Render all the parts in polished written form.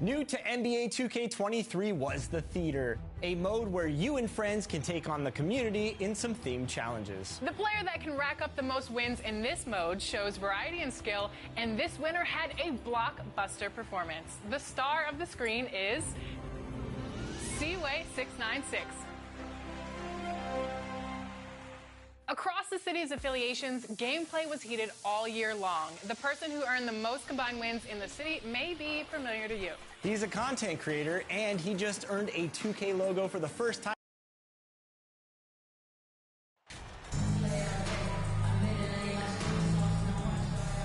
New to NBA 2K23 was the Theater, a mode where you and friends can take on the community in some themed challenges. The player that can rack up the most wins in this mode shows variety and skill, and this winner had a blockbuster performance. The star of the screen is Seaway696. Across the city's affiliations, gameplay was heated all year long. The person who earned the most combined wins in the city may be familiar to you. He's a content creator, and he just earned a 2K logo for the first time.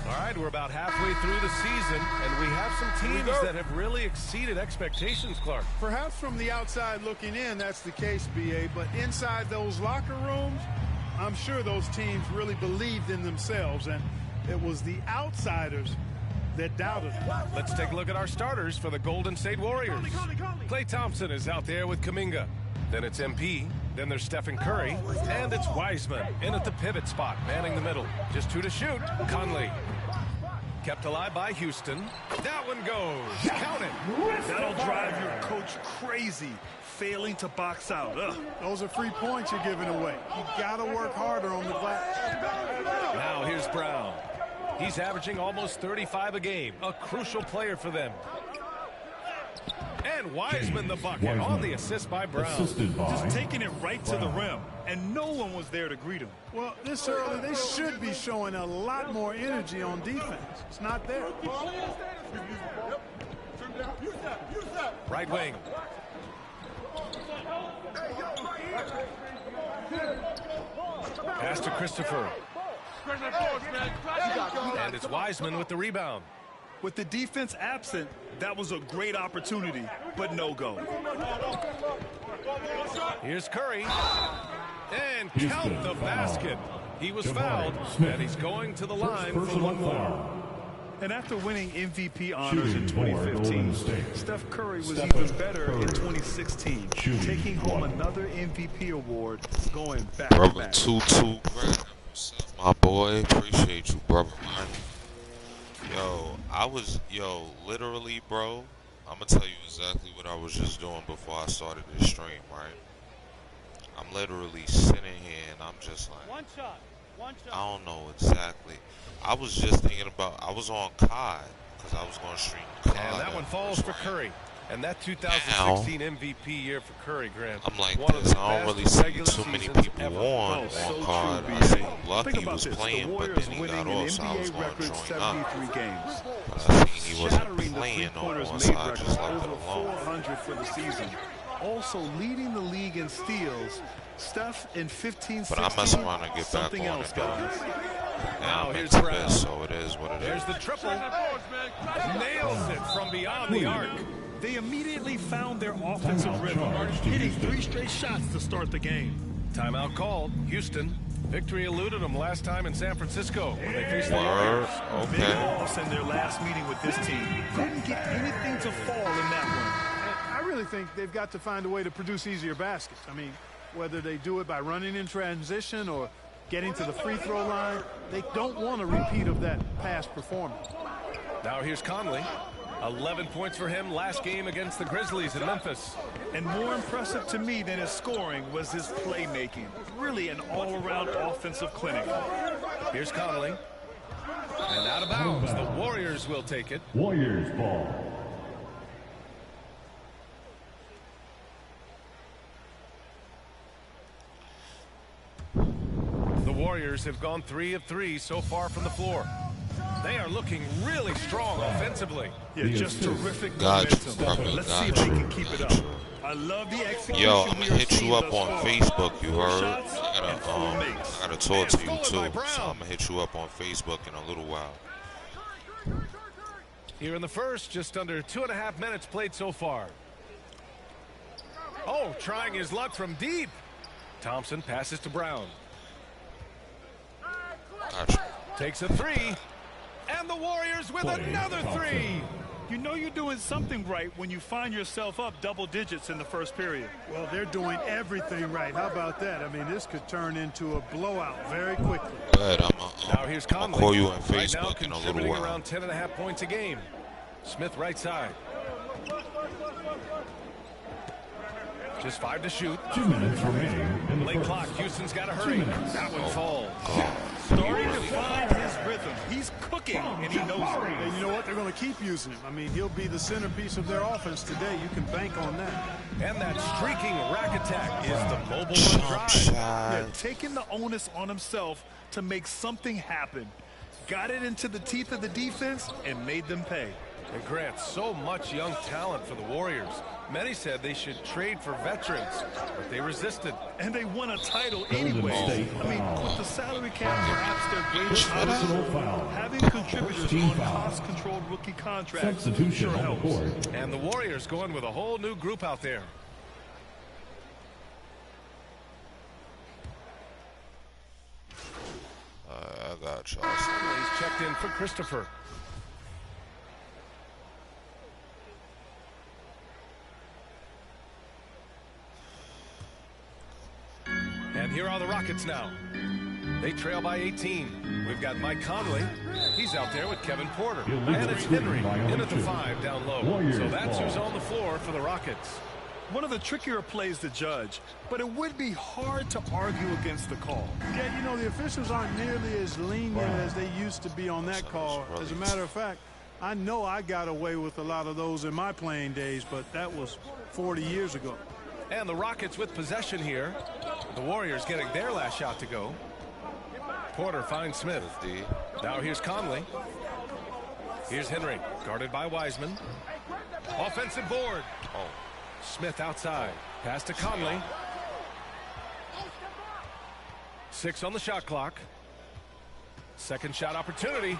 All right, we're about halfway through the season, and we have some teams that have really exceeded expectations, Clark. Perhaps from the outside looking in, that's the case, B.A., but inside those locker rooms, I'm sure those teams really believed in themselves, and it was the outsiders that doubted them. Let's take a look at our starters for the Golden State Warriors. Klay Thompson is out there with Kuminga. Then it's MP. Then there's Stephen Curry. And it's Wiseman in at the pivot spot, manning the middle. Just two to shoot. Conley. Kept alive by Houston. That one goes. Count it. That'll drive your coach crazy, failing to box out. Those are free points you're giving away. You got to work harder on the glass. Now here's Brown. He's averaging almost 35 a game. A crucial player for them. And Wiseman the bucket on the assist by Brown. Just taking it right to the rim, and no one was there to greet him. Well, this early, they should be showing a lot more energy on defense. It's not there. Right wing. Pass to Christopher. And it's Wiseman with the rebound. With the defense absent, that was a great opportunity, but no go. Here's Curry. And count the basket. He was fouled, and he's going to the line for one more. And after winning MVP honors in 2015, Steph Curry was even better in 2016, taking home another MVP award, going back to Brother back. 2-2, what's up, my boy? Appreciate you, brother, man. Yo, literally, bro, I'm gonna tell you exactly what I was just doing before I started this stream, right? I'm literally sitting here and I'm just like, one shot. I don't know exactly. I was just thinking about, I was on COD, because I was going to stream COD. And that one falls for Curry. And that 2016 MVP year for Curry, Grant. I'm like this. I don't really see too many people on COD. I seen Lucky was playing, but then he got off, so I was going to join up. Games. But I seen he wasn't playing no more, so I just left it alone. 400 for the season. Also leading the league in steals. Steph in 15-16. But I mess around and get back on it, though. Now I'm into this, so it is what it is. There's the triple. Nails it from beyond the arc. They immediately found their offensive rhythm, hitting 3 straight shots to start the game. Timeout called. Houston. Victory eluded them last time in San Francisco when they faced the Warriors. Big loss in their last meeting with this team. Couldn't get anything to fall in that one. I really think they've got to find a way to produce easier baskets. I mean, whether they do it by running in transition or getting to the free throw line, they don't want a repeat of that past performance. Now here's Conley. 11 points for him last game against the Grizzlies in Memphis. And more impressive to me than his scoring was his playmaking. Really an all-around offensive clinic. Here's Conley. And out of bounds. The Warriors will take it. Warriors ball. The Warriors have gone 3 of 3 so far from the floor. They are looking really strong offensively. Yeah, just terrific momentum. Let's see if they can keep it up. I love the execution. Yo, I'm gonna hit you up on Facebook, you heard? I gotta talk to you too. So I'm gonna hit you up on Facebook in a little while. Here in the first, just under 2.5 minutes played so far. Oh, trying his luck from deep. Thompson passes to Brown. Gotcha. Takes a 3. And the Warriors with another 3. You know you're doing something right when you find yourself up double digits in the first period. Well, they're doing everything right. How about that? I mean, this could turn into a blowout very quickly. Good. Now here's Conley. I'll call you on right Facebook now, in a little while. around 10.5 points a game. Smith right side. Just 5 to shoot. 2 minutes remaining in the Late first. clock. Houston's got to hurry. That one falls. Starting to find his rhythm. He's cooking, and he knows it. And you know what? They're going to keep using him. I mean, he'll be the centerpiece of their offense today. You can bank on that. And that streaking rack attack is the mobile Jump one drive. shot. Yeah, taking the onus on himself to make something happen. Got it into the teeth of the defense and made them pay. And Grant, so much young talent for the Warriors. Many said they should trade for veterans, but they resisted. And they won a title Golden anyway. State I mean, foul. with the salary cap perhaps their greatest Personal option, foul. having First contributors team on foul. cost-controlled rookie contracts Substitution sure on the helps. court. And the Warriors going with a whole new group out there. I got y'all. He's checked in for Christopher. And here are the Rockets now. They trail by 18. We've got Mike Conley. He's out there with Kevin Porter. Illegal And it's shooting Henry by in only at the 2. 5 down low. Warriors So that's ball. who's on the floor for the Rockets. One of the trickier plays to judge, but it would be hard to argue against the call. Yeah, you know, the officials aren't nearly as lenient as they used to be on that call. As a matter of fact, I know I got away with a lot of those in my playing days, but that was 40 years ago. And the Rockets with possession here. The Warriors getting their last shot to go. Porter finds Smith. Now here's Conley. Here's Henry, guarded by Wiseman. Offensive board. Oh. Smith outside. Pass to Conley. 6 on the shot clock. Second shot opportunity.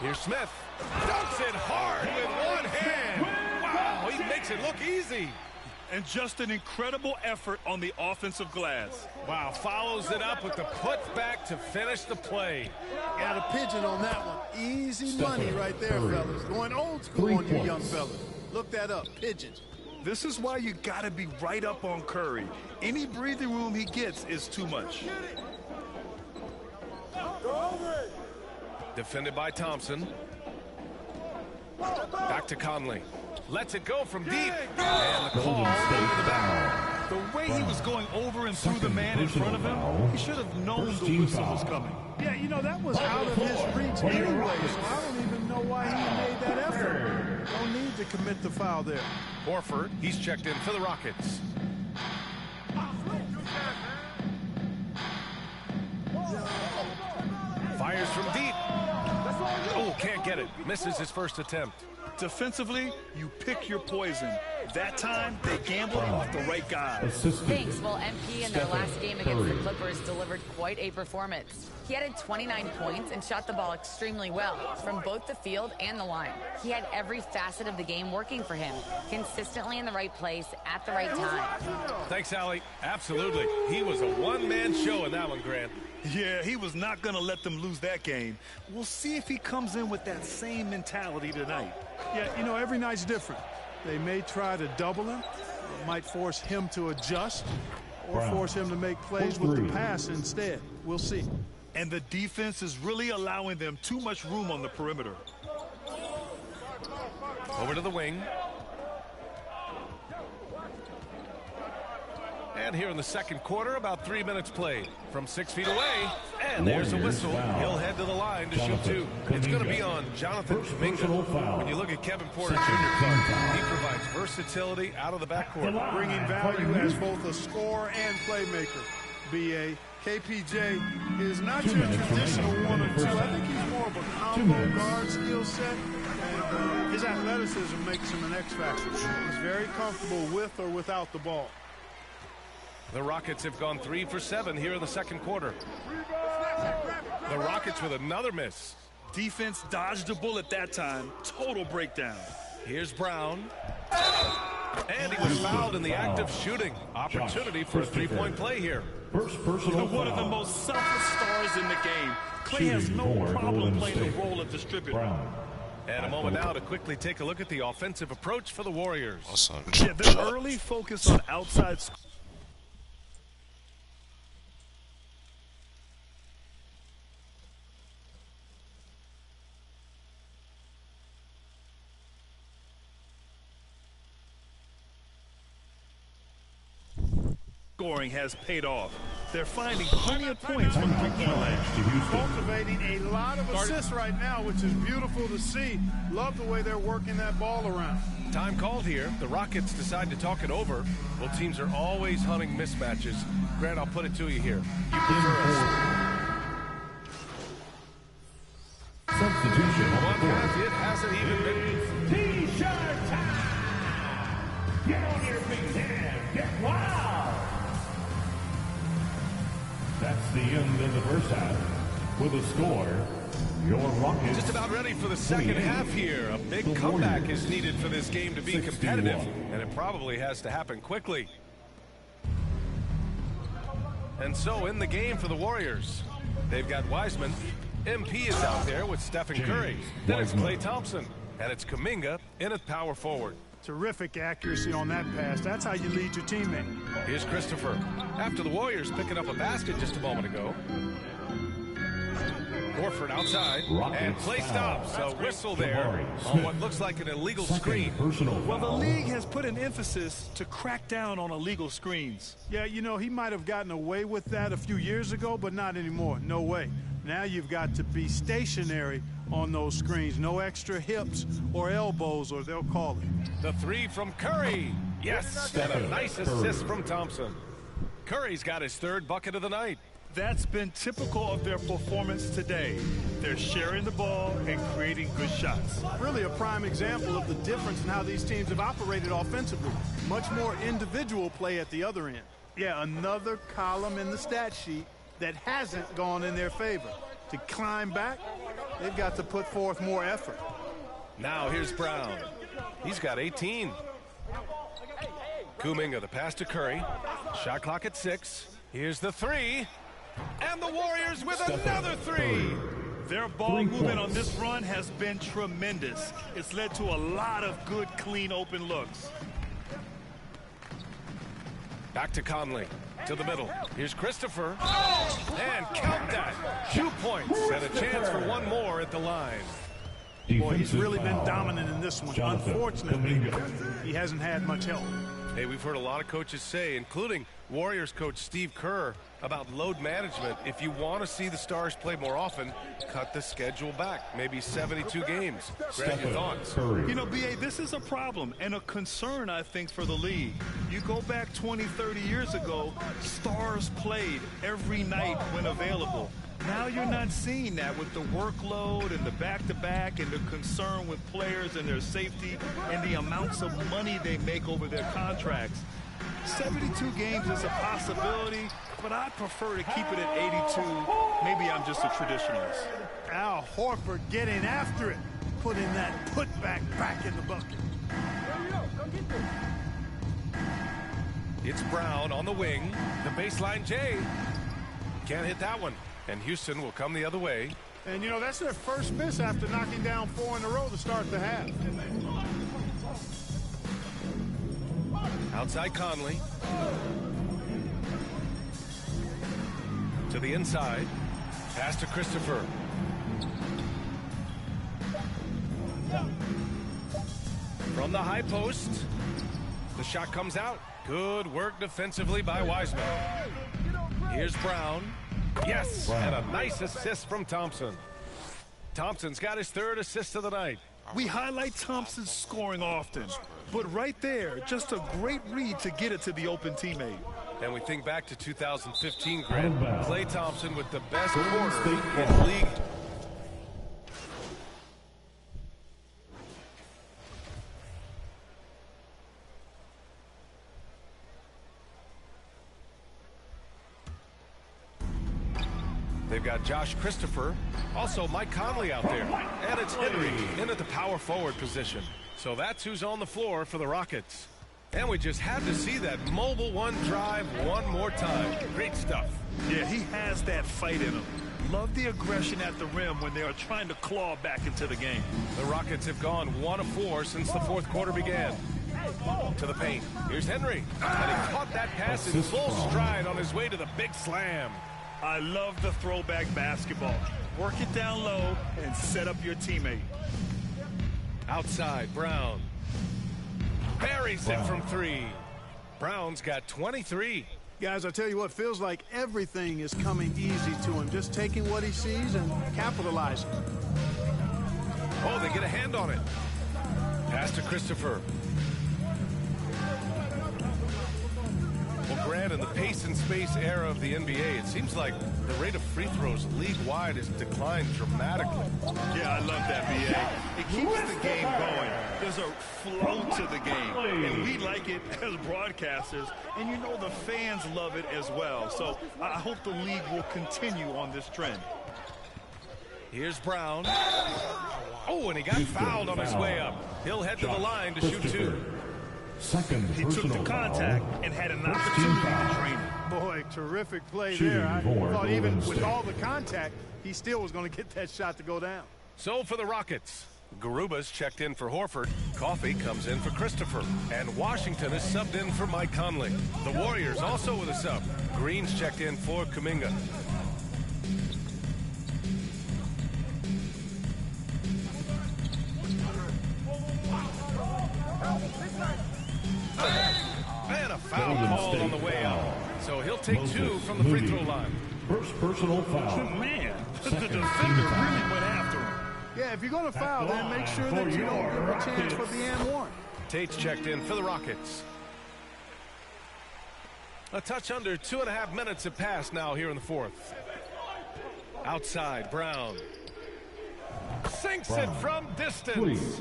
Here's Smith. Dunks it hard with one hand. Wow, he makes it look easy. And just an incredible effort on the offensive glass. Wow, follows it up with the putback to finish the play. Got a pigeon on that one. Easy money right there, fellas. Going old school 3 on you points. young fellas. Look that up, pigeon. This is why you got to be right up on Curry. Any breathing room he gets is too much. Defended by Thompson. Back to Conley. Lets it go from deep. And the call Golden State over the back. foul. The way he was going over and through the man in front of him, he should have known First the team whistle foul. was coming. Yeah, you know, that was out of his reach anyway, so I don't even know why he made that effort. No need to commit the foul there. Horford, he's checked in for the Rockets. Fires from deep. Oh, can't get it. Misses his first attempt. Defensively, you pick your poison. That time, they gambled off the right guy. Assisted. Thanks. Well, MP in their last game against the Clippers delivered quite a performance. He added 29 points and shot the ball extremely well from both the field and the line. He had every facet of the game working for him, consistently in the right place at the right time. Thanks, Allie. Absolutely. He was a one-man show in that one, Grant. Yeah, he was not going to let them lose that game. We'll see if he comes in with that same mentality tonight. Yeah, you know, every night's different. They may try to double him. It might force him to adjust or Brown. force him to make plays with the pass instead. We'll see. And the defense is really allowing them too much room on the perimeter. Over to the wing. And here in the second quarter, about 3 minutes played. From 6 feet away, and there's a whistle. He'll head to the line to shoot 2. It's going to be on Jonathan Kuminga. When you look at Kevin Porter Jr., Clark, he provides versatility out of the backcourt. Bringing value as both a scorer and playmaker. B.A. KPJ is not your traditional 1 or 2. I think he's more of a combo guard skill set. And his athleticism makes him an X factor. He's very comfortable with or without the ball. The Rockets have gone 3 for 7 here in the second quarter. The Rockets with another miss. Defense dodged a bullet that time. Total breakdown. Here's Brown. And he was fouled in the act of shooting. Opportunity for a three-point play here. First personal One of the foul. most selfless stars in the game. Clay has Shooting no for problem Golden playing the State. role of distributor. Brown. And a moment now to quickly take a look at the offensive approach for the Warriors. Awesome. Yeah, the early focus on outside scoring has paid off. They're finding plenty of points from three-point land. Cultivating a lot of assists right now, which is beautiful to see. Love the way they're working that ball around. Time called here. The Rockets decide to talk it over. Well, teams are always hunting mismatches. Grant, I'll put it to you here. You prefer us. Substitution. One half, it hasn't even been. T-shirt time! Get on your feet and get wild! That's the end of the first half. With a score, your Rockets. Just about ready for the second half here. A big comeback is needed for this game to be competitive, and it probably has to happen quickly. And so in the game for the Warriors, they've got Wiseman. MP is out there with Stephen Curry. Then it's Klay Thompson. And it's Kuminga in at power forward. Terrific accuracy on that pass. That's how you lead your teammate. Here's Christopher. After the Warriors picking up a basket just a moment ago. Horford outside. And play stops. A whistle there on what looks like an illegal screen. Well, the league has put an emphasis to crack down on illegal screens. Yeah, you know, he might have gotten away with that a few years ago, but not anymore. No way. Now you've got to be stationary on those screens. No extra hips or elbows, or they'll call it. The three from Curry. Yes, and a nice assist from Thompson. Curry's got his third bucket of the night. That's been typical of their performance today. They're sharing the ball and creating good shots. Really a prime example of the difference in how these teams have operated offensively. Much more individual play at the other end. Yeah, another column in the stat sheet that hasn't gone in their favor. To climb back, they've got to put forth more effort. Now here's Brown. He's got 18. Kuminga, the pass to Curry. Shot clock at 6. Here's the three. And the Warriors with another three. Their ball movement on this run has been tremendous. It's led to a lot of good, clean, open looks. Back to Conley. To the middle. Here's Christopher. And count that. 2 points and a chance for one more at the line. Boy, he's really been dominant in this one. Unfortunately, he hasn't had much help. Hey, we've heard a lot of coaches say, including Warriors coach Steve Kerr, about load management. If you want to see the Stars play more often, cut the schedule back. Maybe 72 games. Grant, your thoughts? You know, B.A., this is a problem and a concern, I think, for the league. You go back 20, 30 years ago, Stars played every night when available. Now you're not seeing that with the workload and the back-to-back and the concern with players and their safety and the amounts of money they make over their contracts. 72 games is a possibility, but I prefer to keep it at 82. Maybe I'm just a traditionalist. Al Horford getting after it, putting that putback back in the bucket. It's Brown on the wing. The baseline J. Can't hit that one. And Houston will come the other way. And, you know, that's their first miss after knocking down 4 in a row to start the half. Outside Conley. To the inside. Pass to Christopher. From the high post. The shot comes out. Good work defensively by Wiseman. Here's Brown. Yes, and a nice assist from Thompson. Thompson's got his third assist of the night. We highlight Thompson's scoring often, but right there, just a great read to get it to the open teammate. And we think back to 2015, Grant. Klay Thompson with the best quarter in the league. They've got Josh Christopher, also Mike Conley out there. And it's Henry in at the power forward position. So that's who's on the floor for the Rockets. And we just had to see that mobile one drive one more time. Great stuff. Yeah, he has that fight in him. Love the aggression at the rim when they are trying to claw back into the game. The Rockets have gone 1 of 4 since the fourth quarter began. To the paint. Here's Henry. And he caught that pass in full stride on his way to the big slam. I love the throwback basketball. Work it down low and set up your teammate. Outside, Brown. Buries it from 3. Brown's got 23. Guys, I tell you what, feels like everything is coming easy to him. Just taking what he sees and capitalizing. Oh, they get a hand on it. Pass to Christopher. Well, Grant, in the pace and space era of the NBA, it seems like the rate of free throws league-wide has declined dramatically. Yeah, I love that, B.A. It keeps the game going. There's a flow to the game, and we like it as broadcasters, and you know the fans love it as well. So I hope the league will continue on this trend. Here's Brown. Oh, and he got fouled on his way up. He'll head to the line to shoot two. He took the contact and had an opportunity to drain it. Boy, terrific play there. I thought even with all the contact, he still was going to get that shot to go down. So for the Rockets, Garuba's checked in for Horford. Coffee comes in for Christopher. And Washington is subbed in for Mike Conley. The Warriors also with a sub. Green's checked in for Kuminga. And a foul called on the way out. So he'll take two from the free throw line. First personal foul. Man, the defender really went after him. Yeah, if you're going to foul, then make sure that you don't give a chance for the and one. Tate's checked in for the Rockets. A touch under 2.5 minutes have passed now here in the fourth. Outside, Brown. Sinks it from distance.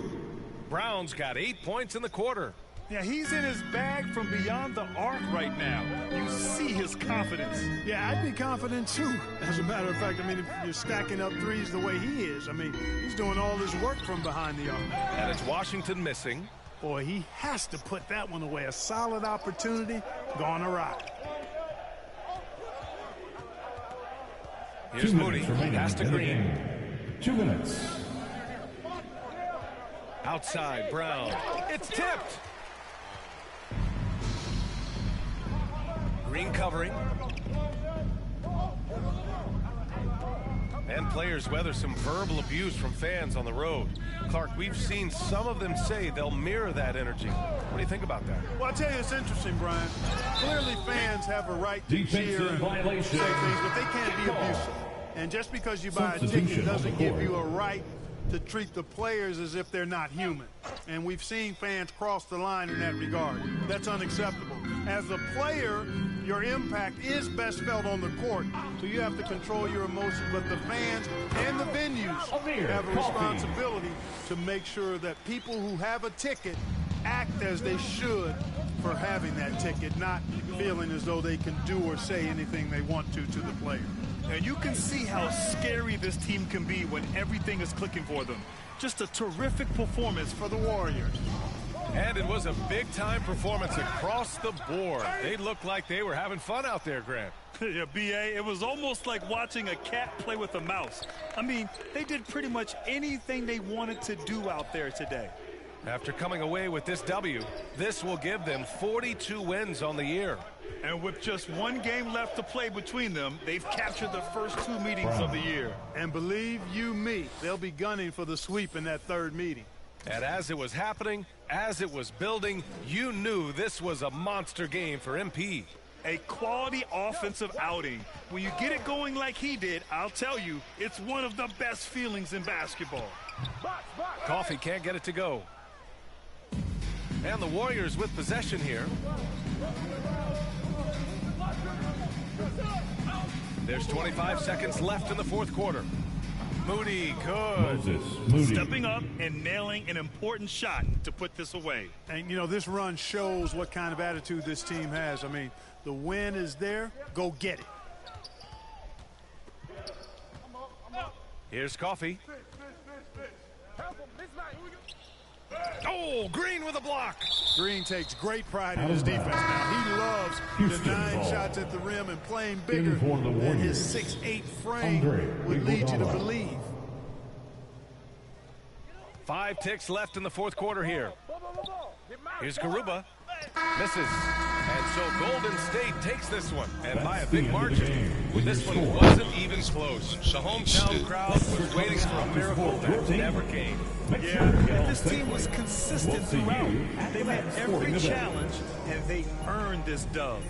Brown's got 8 points in the quarter. Yeah, he's in his bag from beyond the arc right now. You see his confidence. Yeah, I'd be confident too. As a matter of fact, I mean, if you're stacking up threes the way he is, I mean, he's doing all his work from behind the arc. And it's Washington missing. Boy, he has to put that one away. A solid opportunity gone awry. Here's Moody. Pass to Green. 2 minutes. Outside, Brown. It's tipped. Green covering. And players weather some verbal abuse from fans on the road. Clark, we've seen some of them say they'll mirror that energy. What do you think about that? Well, I'll tell you, it's interesting, Brian. Clearly fans have a right to cheer and say things, but they can't be abusive. And just because you buy a ticket doesn't give you a right to treat the players as if they're not human. And we've seen fans cross the line in that regard. That's unacceptable. As a player, your impact is best felt on the court, so you have to control your emotions, but the fans and the venues have a responsibility to make sure that people who have a ticket act as they should for having that ticket, not feeling as though they can do or say anything they want to the player. And you can see how scary this team can be when everything is clicking for them. Just a terrific performance for the Warriors. And it was a big-time performance across the board. They looked like they were having fun out there, Grant. Yeah, B.A., it was almost like watching a cat play with a mouse. I mean, they did pretty much anything they wanted to do out there today. After coming away with this W, this will give them 42 wins on the year. And with just one game left to play between them, they've captured the first 2 meetings of the year. And believe you me, they'll be gunning for the sweep in that third meeting. And as it was happening, as it was building, you knew this was a monster game for MP. A quality offensive outing. When you get it going like he did, I'll tell you, it's one of the best feelings in basketball. Coffee can't get it to go. And the Warriors with possession here. There's 25 seconds left in the fourth quarter. Moody, good. Stepping up and nailing an important shot to put this away. And, you know, this run shows what kind of attitude this team has. I mean, the win is there. Go get it. Here's Coffee. Oh, Green with a block. Green takes great pride in his defense now. He loves denying shots at the rim and playing bigger than his 6'8" frame would lead you to believe. 5 ticks left in the fourth quarter here. Here's Garuba. Misses. And so Golden State takes this one, and by a big margin. This one wasn't even close. The hometown crowd was waiting for a miracle that never came. Yeah, and this team was consistent throughout. They met every challenge, and they earned this dub.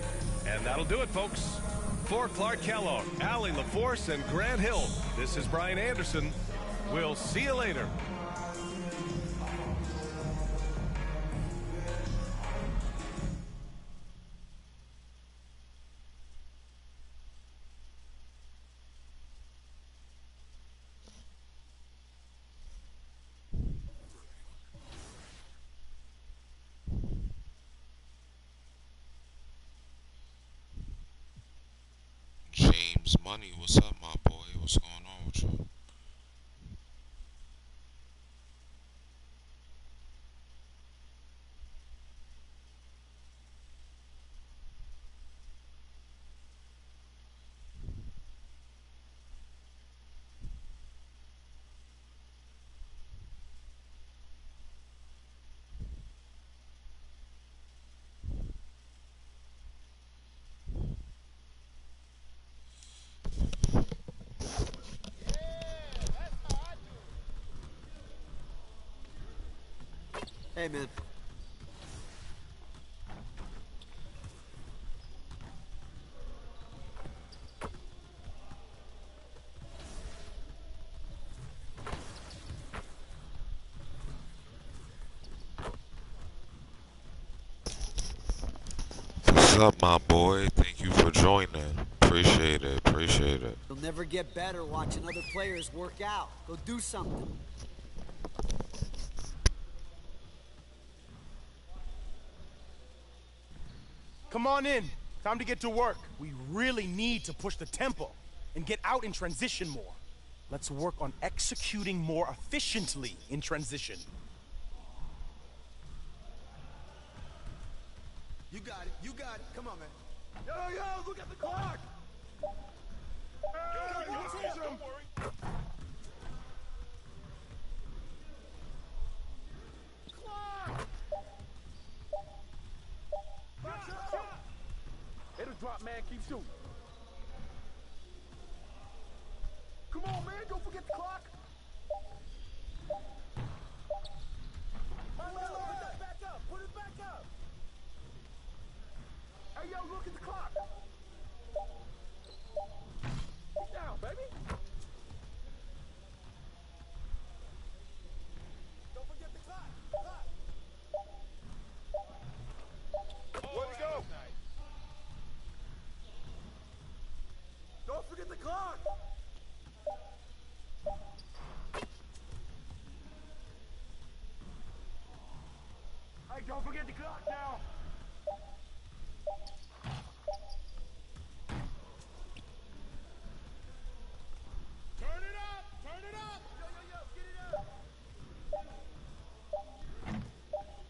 And that'll do it, folks. For Clark Kellogg, Allie LaForce, and Grant Hill, this is Brian Anderson. We'll see you later. James Money, what's up, my boy? What's going on with you? Hey, man. What's up, my boy? Thank you for joining. Appreciate it. Appreciate it. You'll never get better watching other players work out. Go do something. Come on in. Time to get to work. We really need to push the tempo and get out in transition more. Let's work on executing more efficiently in transition. You got it. You got it. Come on, man. Yo, look at the clock. Don't worry. Clock. It'll drop, man. Keep shooting. Come on, man. Don't forget the clock. Put that back up. Put it back up. Hey, yo, look at the clock. Get down, baby. Don't forget the clock. Where'd it go? Don't forget the clock. Hey, don't forget the clock now. Turn it up! Turn it up! Yo, get it up!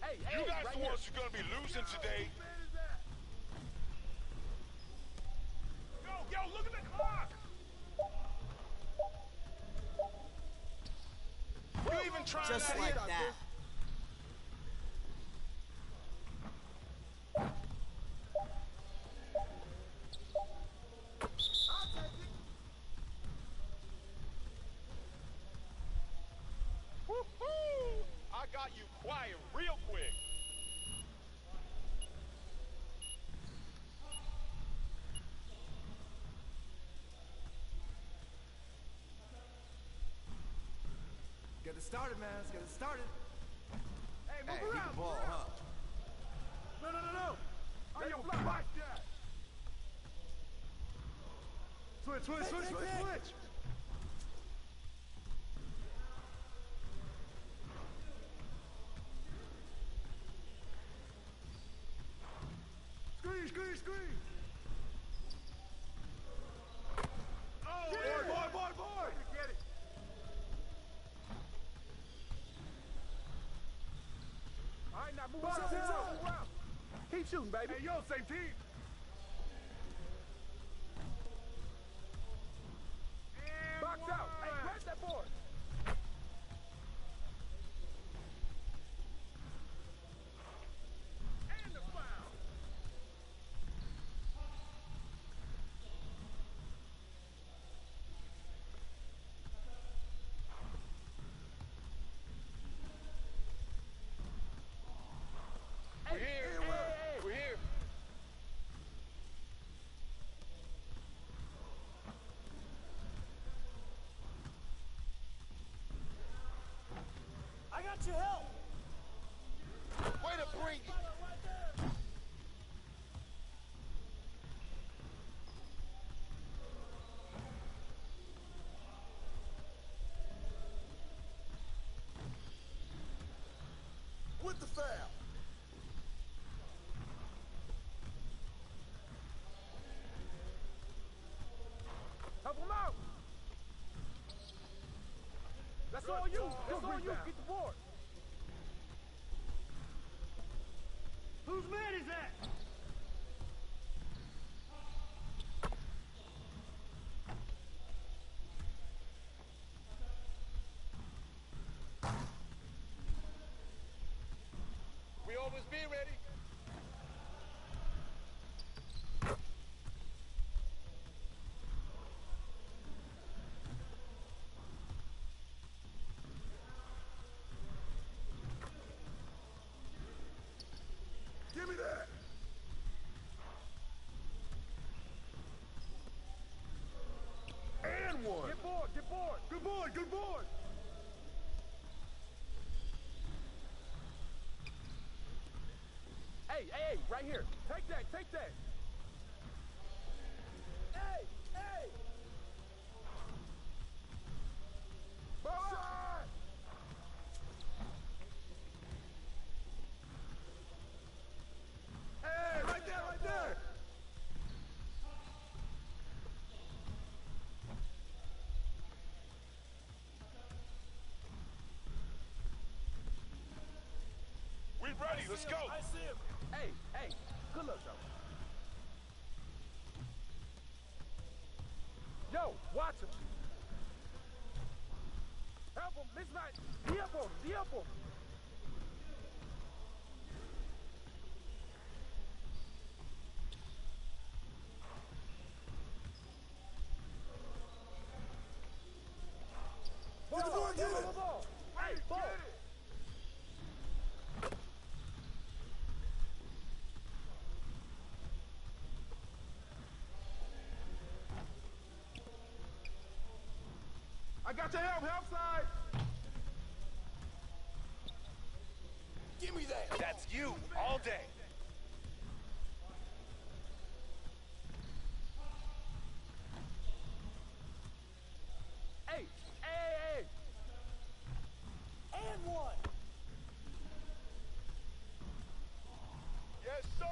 Hey, You guys right the ones who are gonna be losing today. Yo, look at the clock! You even trying Just to like hit that. Woo-hoo! I got you quiet real quick. Get it started, man. Let's get it started. Hey, move around. Keep the ball, huh? No. Hey, yo, watch that. Switch. Screen. Oh, boy. Get it. All right, now move around. Keep shooting, baby. Hey, yo, same team. Box out. Hey, grab that board. And the foul. We're here. We're here. Bring it. With the foul. Help him out. That's all you. That's all you. Get the board. Whose man is that? We always be ready. Give me that. And one. Get board. Get board. Good board. Good board. Hey, hey, right here. Take that. Take that. Hey, hey. Shot. Hey, right there, right there. We ready. Let's go. I see him. Hey, hey. Good luck, though. Yo, watch him. Help him. Mismatch. D up on him. D up on him. Get the board, get it. Ball. Hey, ball. I got your help side. Give me that. That's you all day. Hey, hey, hey. And one. Yes, sir.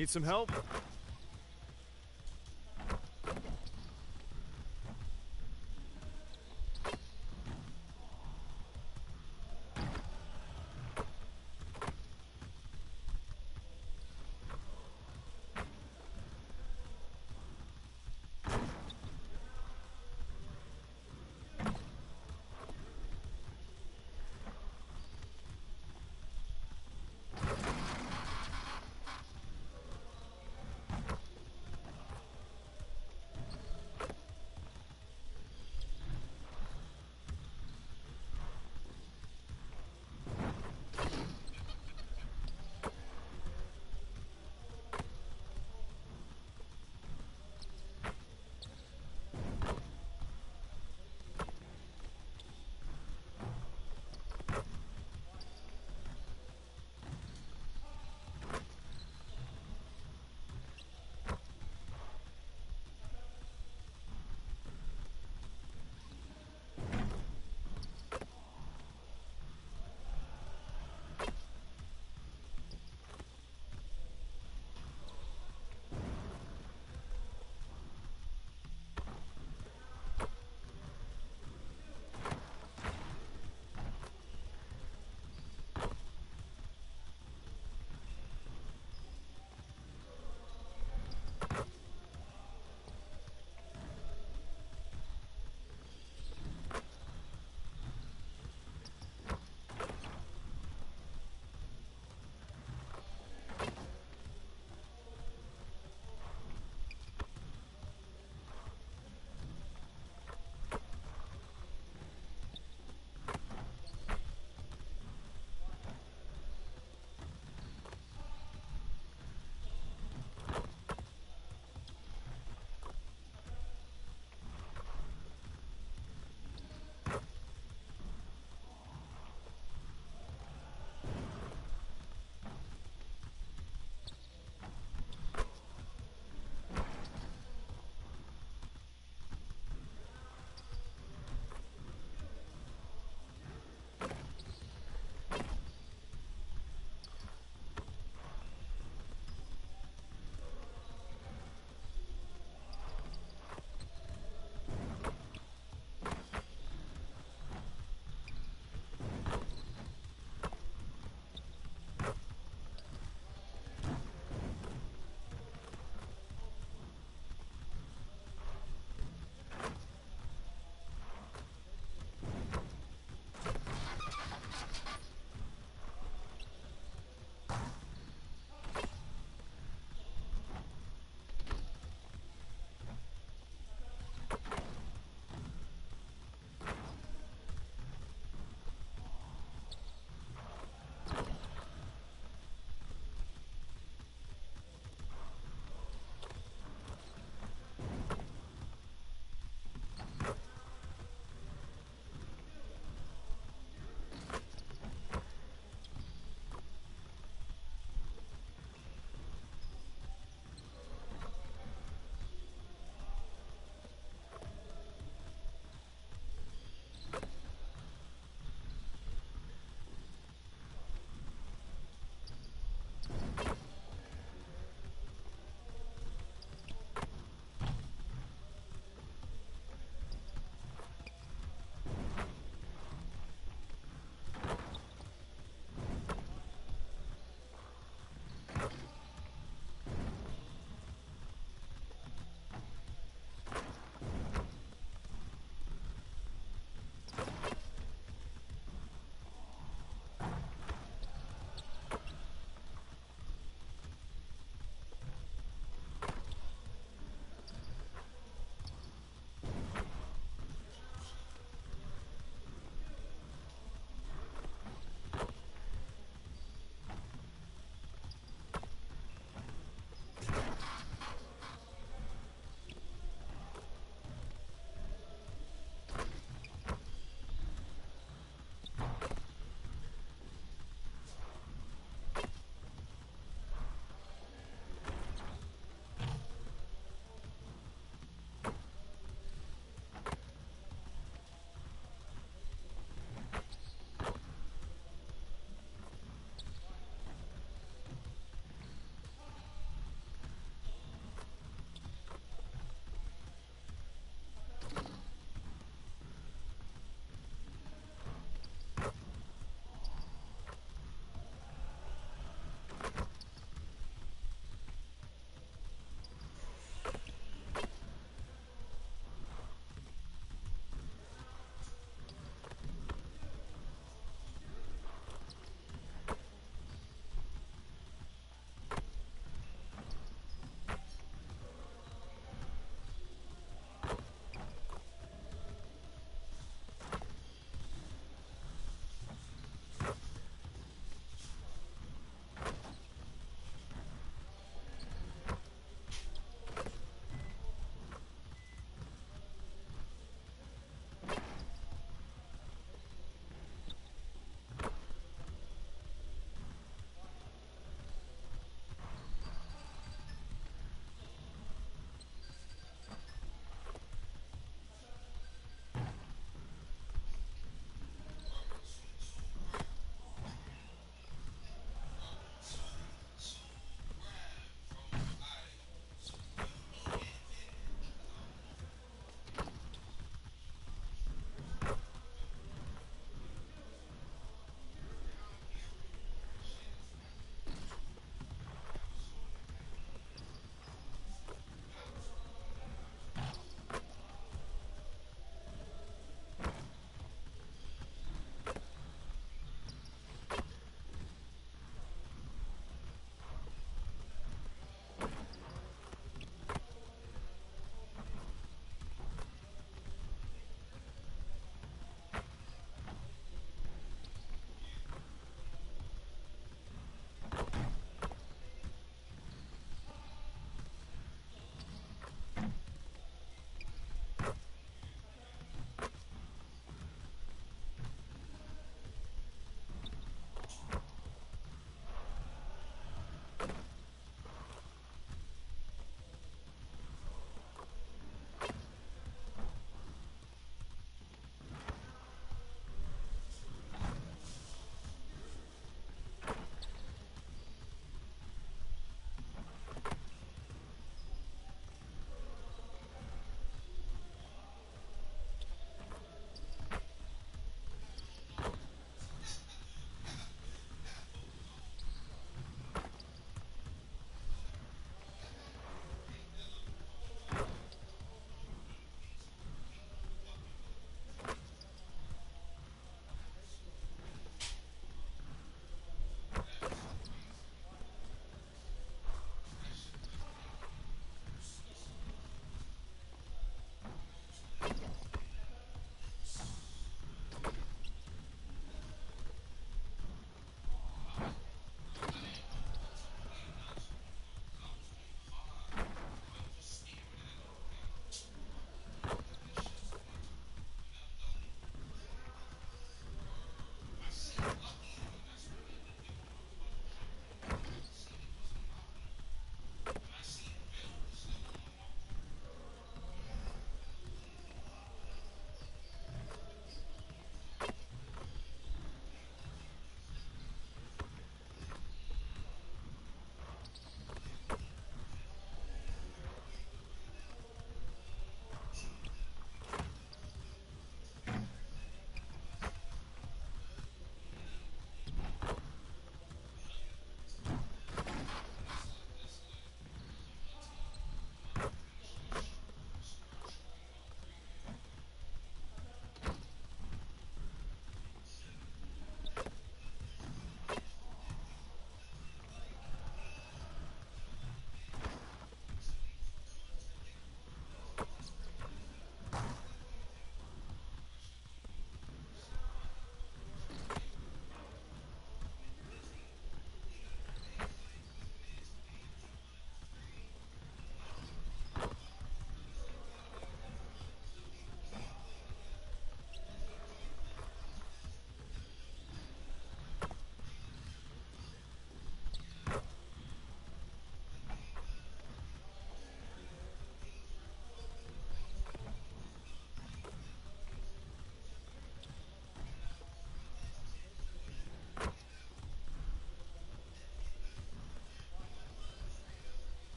Need some help?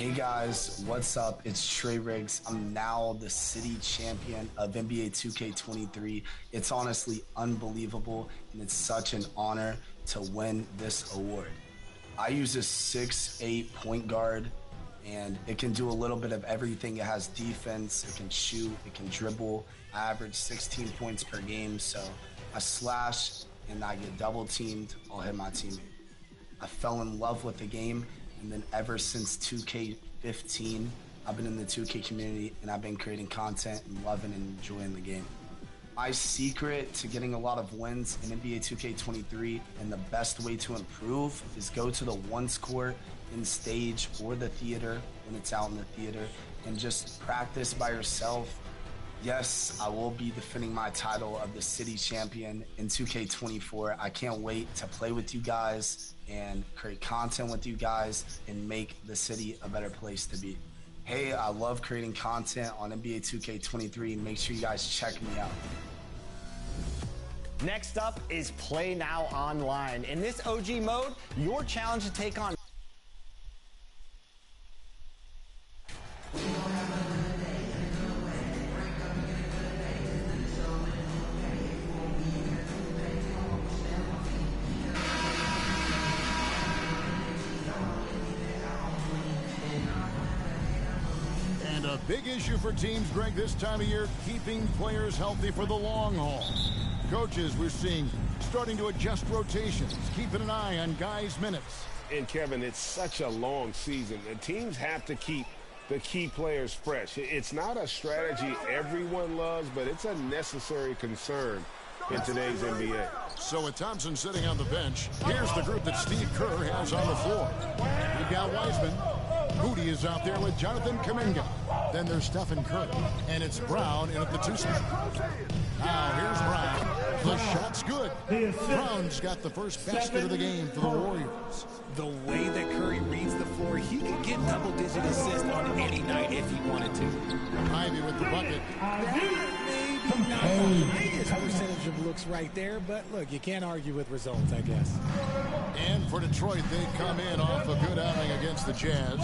Hey guys, what's up? It's Trey Riggs. I'm now the city champion of NBA 2K23. It's honestly unbelievable, and it's such an honor to win this award. I use a 6'8" point guard, and it can do a little bit of everything. It has defense, it can shoot, it can dribble. I average 16 points per game, so I slash and I get double teamed, I'll hit my teammate. I fell in love with the game, and then ever since 2K15, I've been in the 2K community and I've been creating content and loving and enjoying the game. My secret to getting a lot of wins in NBA 2K23 and the best way to improve is go to the once court in stage or the theater when it's out in the theater and just practice by yourself. Yes, I will be defending my title of the city champion in 2K24. I can't wait to play with you guys and create content with you guys and make the city a better place to be. Hey, I love creating content on NBA 2K23. Make sure you guys check me out. Next up is Play Now Online. In this OG mode, your challenge to take on a big issue for teams, Greg, this time of year, keeping players healthy for the long haul. Coaches, we're seeing, starting to adjust rotations, keeping an eye on guys' minutes. And, Kevin, it's such a long season. The teams have to keep the key players fresh. It's not a strategy everyone loves, but it's a necessary concern in today's NBA. So with Thompson sitting on the bench, here's the group that Steve Kerr has on the floor. We've got Wiseman. Moody is out there with Jonathan Kuminga. Then there's Stephen Curry. And it's Brown in at the 2 spot. Now here's Brown. The shot's good. Brown's got the first basket of the game for the Warriors. The way that Curry reads the floor, he could get double-digit assists on any night if he wanted to. Ivy with the bucket. Maybe not the highest percentage of looks right there, but look, you can't argue with results, I guess. And for Detroit, they come in off a good outing against the Jazz.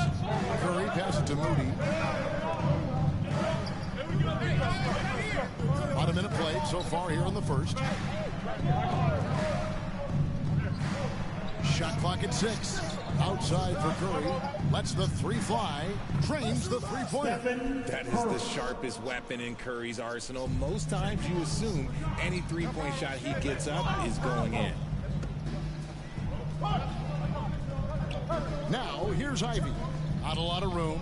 Curry passes it to Moody. About a minute played so far here in the first. Shot clock at 6. Outside for Curry. Lets the 3 fly. Trains the three-pointer. That is the sharpest weapon in Curry's arsenal. Most times you assume any three-point shot he gets up is going in. Now here's Ivy. Not a lot of room.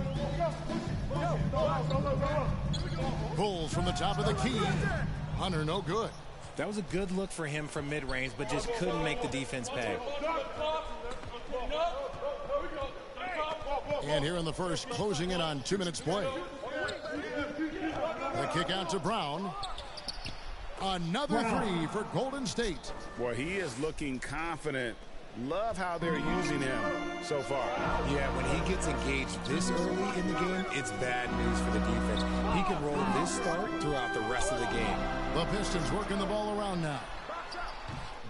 Bulls from the top of the key. Hunter no good. That was a good look for him from mid-range, but just couldn't make the defense pay. And here in the first, closing in on 2 minutes play. The kick out to Brown. Another three for Golden State. Boy, he is looking confident. Love how they're using him so far. Yeah, when he gets engaged this early in the game, it's bad news for the defense. He can roll this start throughout the rest of the game. The Pistons working the ball around now.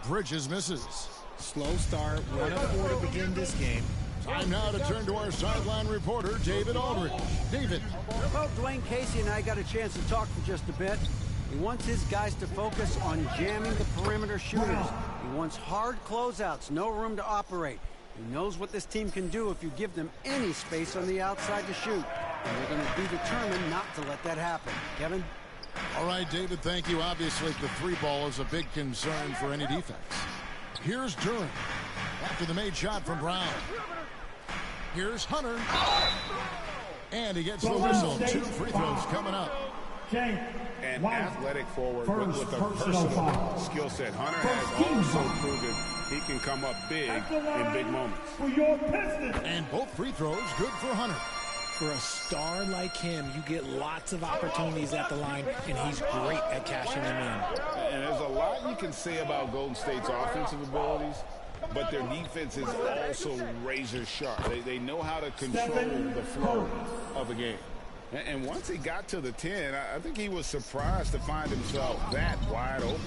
Bridges misses. Slow start, 1 of 4 to begin this game. Time now to turn to our sideline reporter, David Aldridge. David. Well, Dwayne Casey and I got a chance to talk for just a bit. He wants his guys to focus on jamming the perimeter shooters. He wants hard closeouts, no room to operate. He knows what this team can do if you give them any space on the outside to shoot. And they're going to be determined not to let that happen. Kevin? All right, David, thank you. Obviously, the 3-ball is a big concern for any defense. Here's Duran after the made shot from Brown. Here's Hunter. And he gets the whistle. 2 free throws coming up. An athletic forward with a personal skill set. Hunter has also proven he can come up big in big moments. And both free throws good for Hunter. For a star like him, you get lots of opportunities at the line, and he's great at cashing them in. And there's a lot you can say about Golden State's offensive abilities, but their defense is also razor sharp. They know how to control the flow of the game. And once he got to the 10, I think he was surprised to find himself that wide open.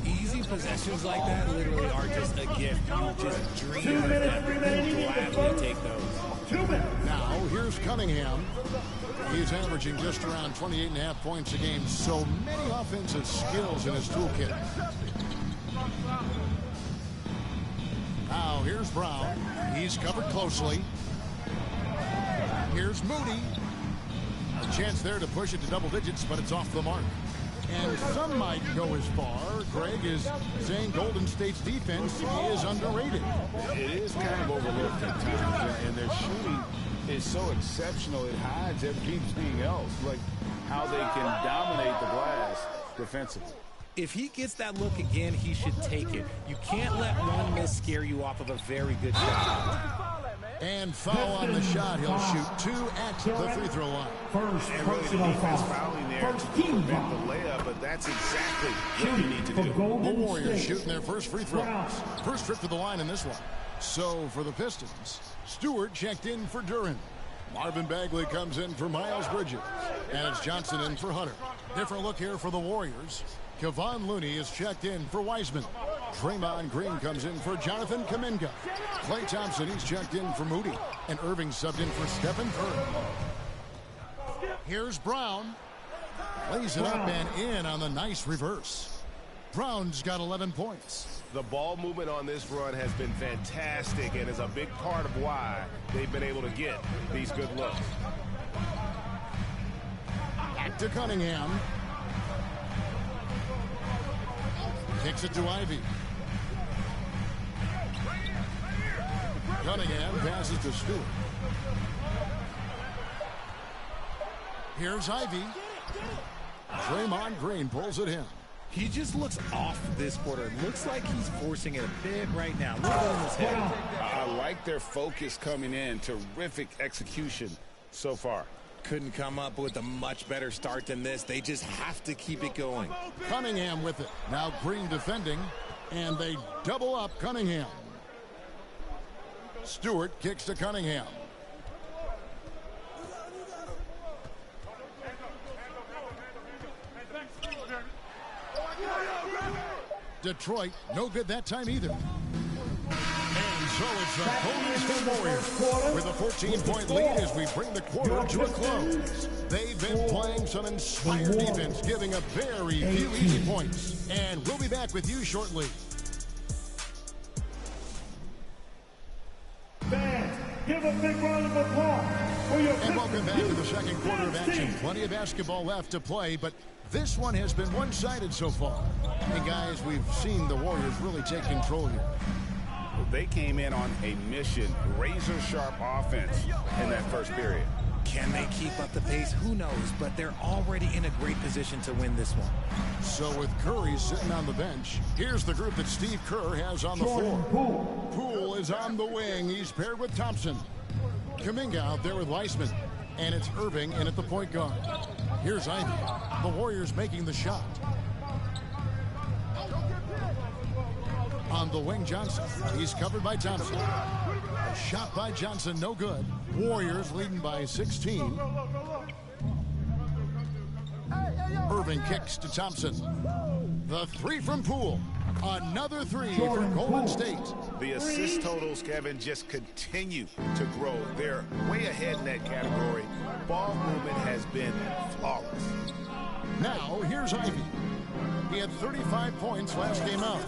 Easy possessions like that literally are just a gift. You just dream of them. You'll gladly take those. Now, here's Cunningham. He's averaging just around 28.5 points a game. So many offensive skills in his toolkit. Now, here's Brown. He's covered closely. Here's Moody. A chance there to push it to double digits, but it's off the mark. And some might go as far, Greg, is saying Golden State's defense is underrated. It is kind of overlooked at times, and their shooting is so exceptional it hides everything else, like how they can dominate the glass defensively. If he gets that look again, he should take it. You can't let one miss scare you off of a very good shot. And foul on the shot. He'll shoot 2 at the free throw line. And really the defense fouling there to prevent the layup, but that's exactly what you need to do. The Warriors shooting their first free throws. First trip to the line in this one. So for the Pistons, Stewart checked in for Duren. Marvin Bagley comes in for Miles Bridges. And it's Johnson in for Hunter. Different look here for the Warriors. Kevon Looney is checked in for Wiseman. Draymond Green comes in for Jonathan Kuminga. Klay Thompson, he's checked in for Moody. And Irving subbed in for Stephen Curry. Here's Brown. Lays it up and in on the nice reverse. Brown's got 11 points. The ball movement on this run has been fantastic and is a big part of why they've been able to get these good looks. Back to Cunningham. Kicks it to Ivy. Cunningham passes to Stewart. Here's Ivy. Draymond Green pulls it in. He just looks off this quarter. It looks like he's forcing it a bit right now. Look at his head. I like their focus coming in. Terrific execution so far. Couldn't come up with a much better start than this. They just have to keep it going. Cunningham with it. Now Green defending. And they double up Cunningham. Stewart kicks to Cunningham. Detroit, no good that time either. And so it's the Golden State Warriors with a 14-point lead as we bring the quarter to a close. They've been playing some inspired defense, giving up very few easy points. And we'll be back with you shortly. Fans, give a big round of applause for your And welcome back to the second quarter of action. Plenty of basketball left to play, but this one has been one-sided so far. And guys, we've seen the Warriors really take control here. Well, they came in on a mission, razor-sharp offense in that first period. Can they keep up the pace? Who knows, but they're already in a great position to win this one. So with Curry sitting on the bench, here's the group that Steve Kerr has on the floor. Poole is on the wing. He's paired with Thompson. Kuminga out there with Weissman. And it's Irving in at the point guard. Here's Ivy. The Warriors making the shot. On the wing, Johnson. He's covered by Thompson. A shot by Johnson, no good. Warriors leading by 16. Irving kicks to Thompson. The three from Poole. Another three for Golden State. The assist totals, Kevin, just continue to grow. They're way ahead in that category. Ball movement has been flawless. Now, here's Ivy. He had 35 points last game out.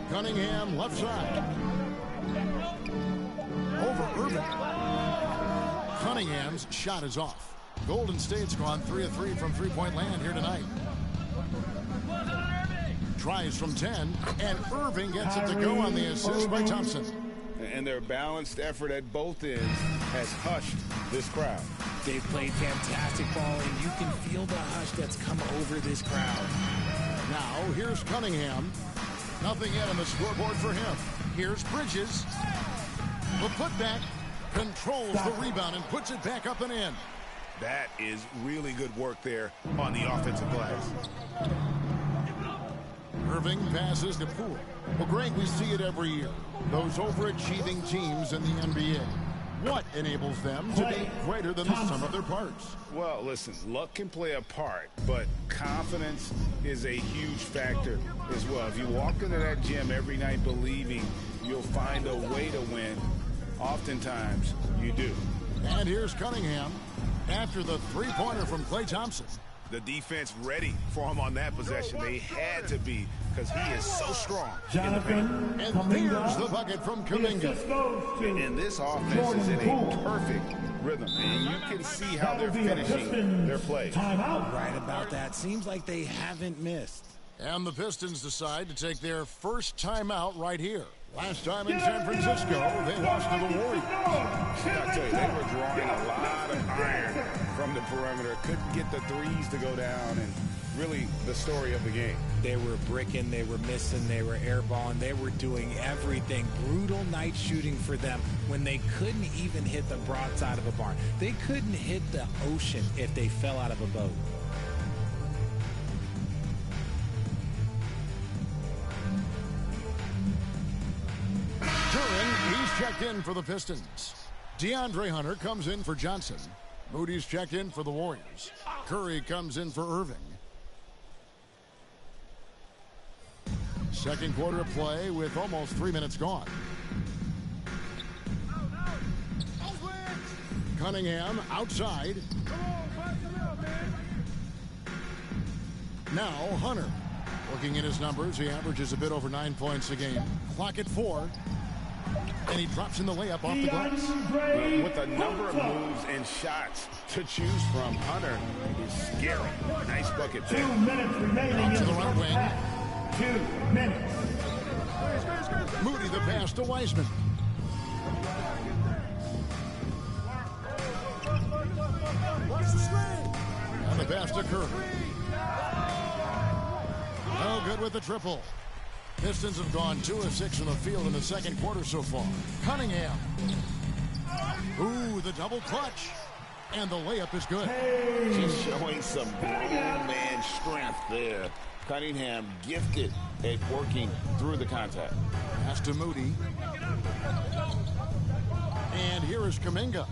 Cunningham, left side. Over Irving. Cunningham's shot is off. Golden State's gone 3 of 3 from three-point land here tonight. Tries from 10, and Irving gets it to go on the assist by Thompson. And their balanced effort at both ends has hushed this crowd. They've played fantastic ball, and you can feel the hush that's come over this crowd. Now, here's Cunningham. Nothing yet on the scoreboard for him. Here's Bridges. The putback controls the rebound and puts it back up and in. That is really good work there on the offensive glass. Irving passes to Poole. Well, Greg, we see it every year. Those overachieving teams in the NBA. What enables them to be greater than the sum of their parts? Well, listen, luck can play a part, but confidence is a huge factor as well. If you walk into that gym every night believing you'll find a way to win, oftentimes you do. And here's Cunningham after the three-pointer from Klay Thompson. The defense ready for him on that possession. They had to be, because he is so strong in the paint. And there's the bucket from Kuminga. And this offense is in a perfect rhythm, and you can see how they're finishing their play. Right about that. Seems like they haven't missed. And the Pistons decide to take their first timeout right here. Last time in San Francisco, they lost to the Warriors. I tell you, they were drawing a lot of iron from the perimeter. Couldn't get the threes to go down, and really the story of the game. They were bricking, they were missing, they were airballing, they were doing everything. Brutal night shooting for them when they couldn't even hit the broadside of a barn. They couldn't hit the ocean if they fell out of a boat. He's checked in for the Pistons. DeAndre Hunter comes in for Johnson. Moody's checked in for the Warriors. Curry comes in for Irving. Second quarter of play with almost 3 minutes gone. Cunningham outside. Now Hunter. Looking at his numbers, he averages a bit over 9 points a game. Clock at 4. And he drops in the layup off the glass. Well, with a number of moves and shots to choose from, Hunter is scary. Nice bucket there. 2 minutes remaining to in the right wing. 2 minutes. Moody the pass to Wiseman. And the pass to Curry. No good with the triple. Pistons have gone 2 of 6 from the field in the second quarter so far. Cunningham. Ooh, the double clutch. And the layup is good. Just showing some grown man strength there. Cunningham gifted at working through the contact. Pass to Moody. And here is Kuminga.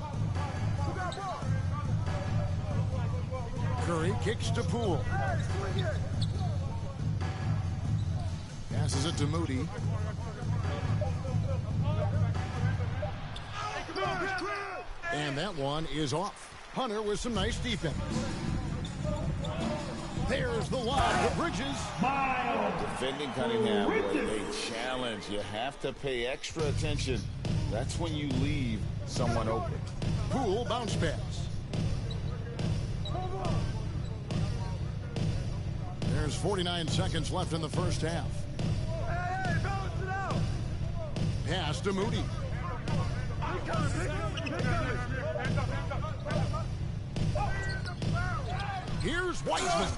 Curry kicks to Poole. Passes it to Moody. And that one is off. Hunter with some nice defense. There's the lob to Bridges. Defending Cunningham was a challenge. You have to pay extra attention. That's when you leave someone open. Poole bounce pass. There's 49 seconds left in the first half. Pass to Moody. Here's Wiseman.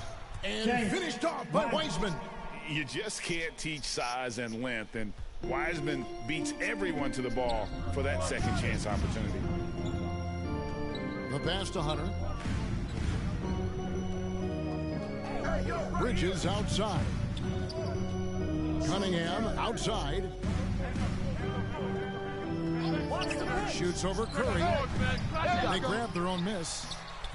And finished off by Wiseman. You just can't teach size and length, and Wiseman beats everyone to the ball for that second chance opportunity. The pass to Hunter. Bridges outside. Cunningham outside. Shoots over Curry. They grab their own miss.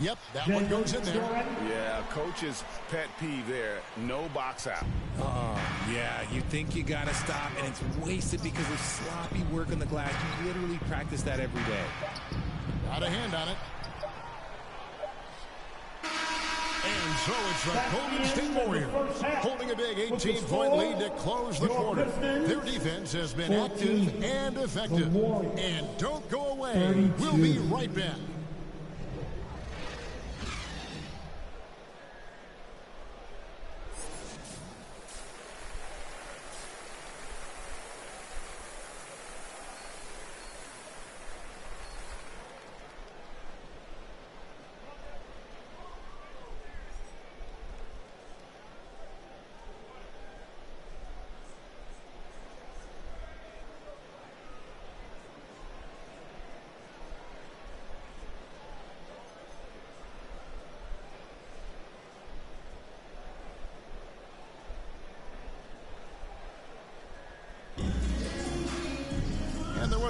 Yep, that one goes in there. Yeah, coach's pet peeve there. No box out. Yeah, you think you got to stop, and it's wasted because of sloppy work on the glass. You literally practice that every day. Got a hand on it. And so it's the Golden State Warriors holding a big 18-point lead to close the quarter. Their defense has been active and effective. And don't go away. We'll be right back.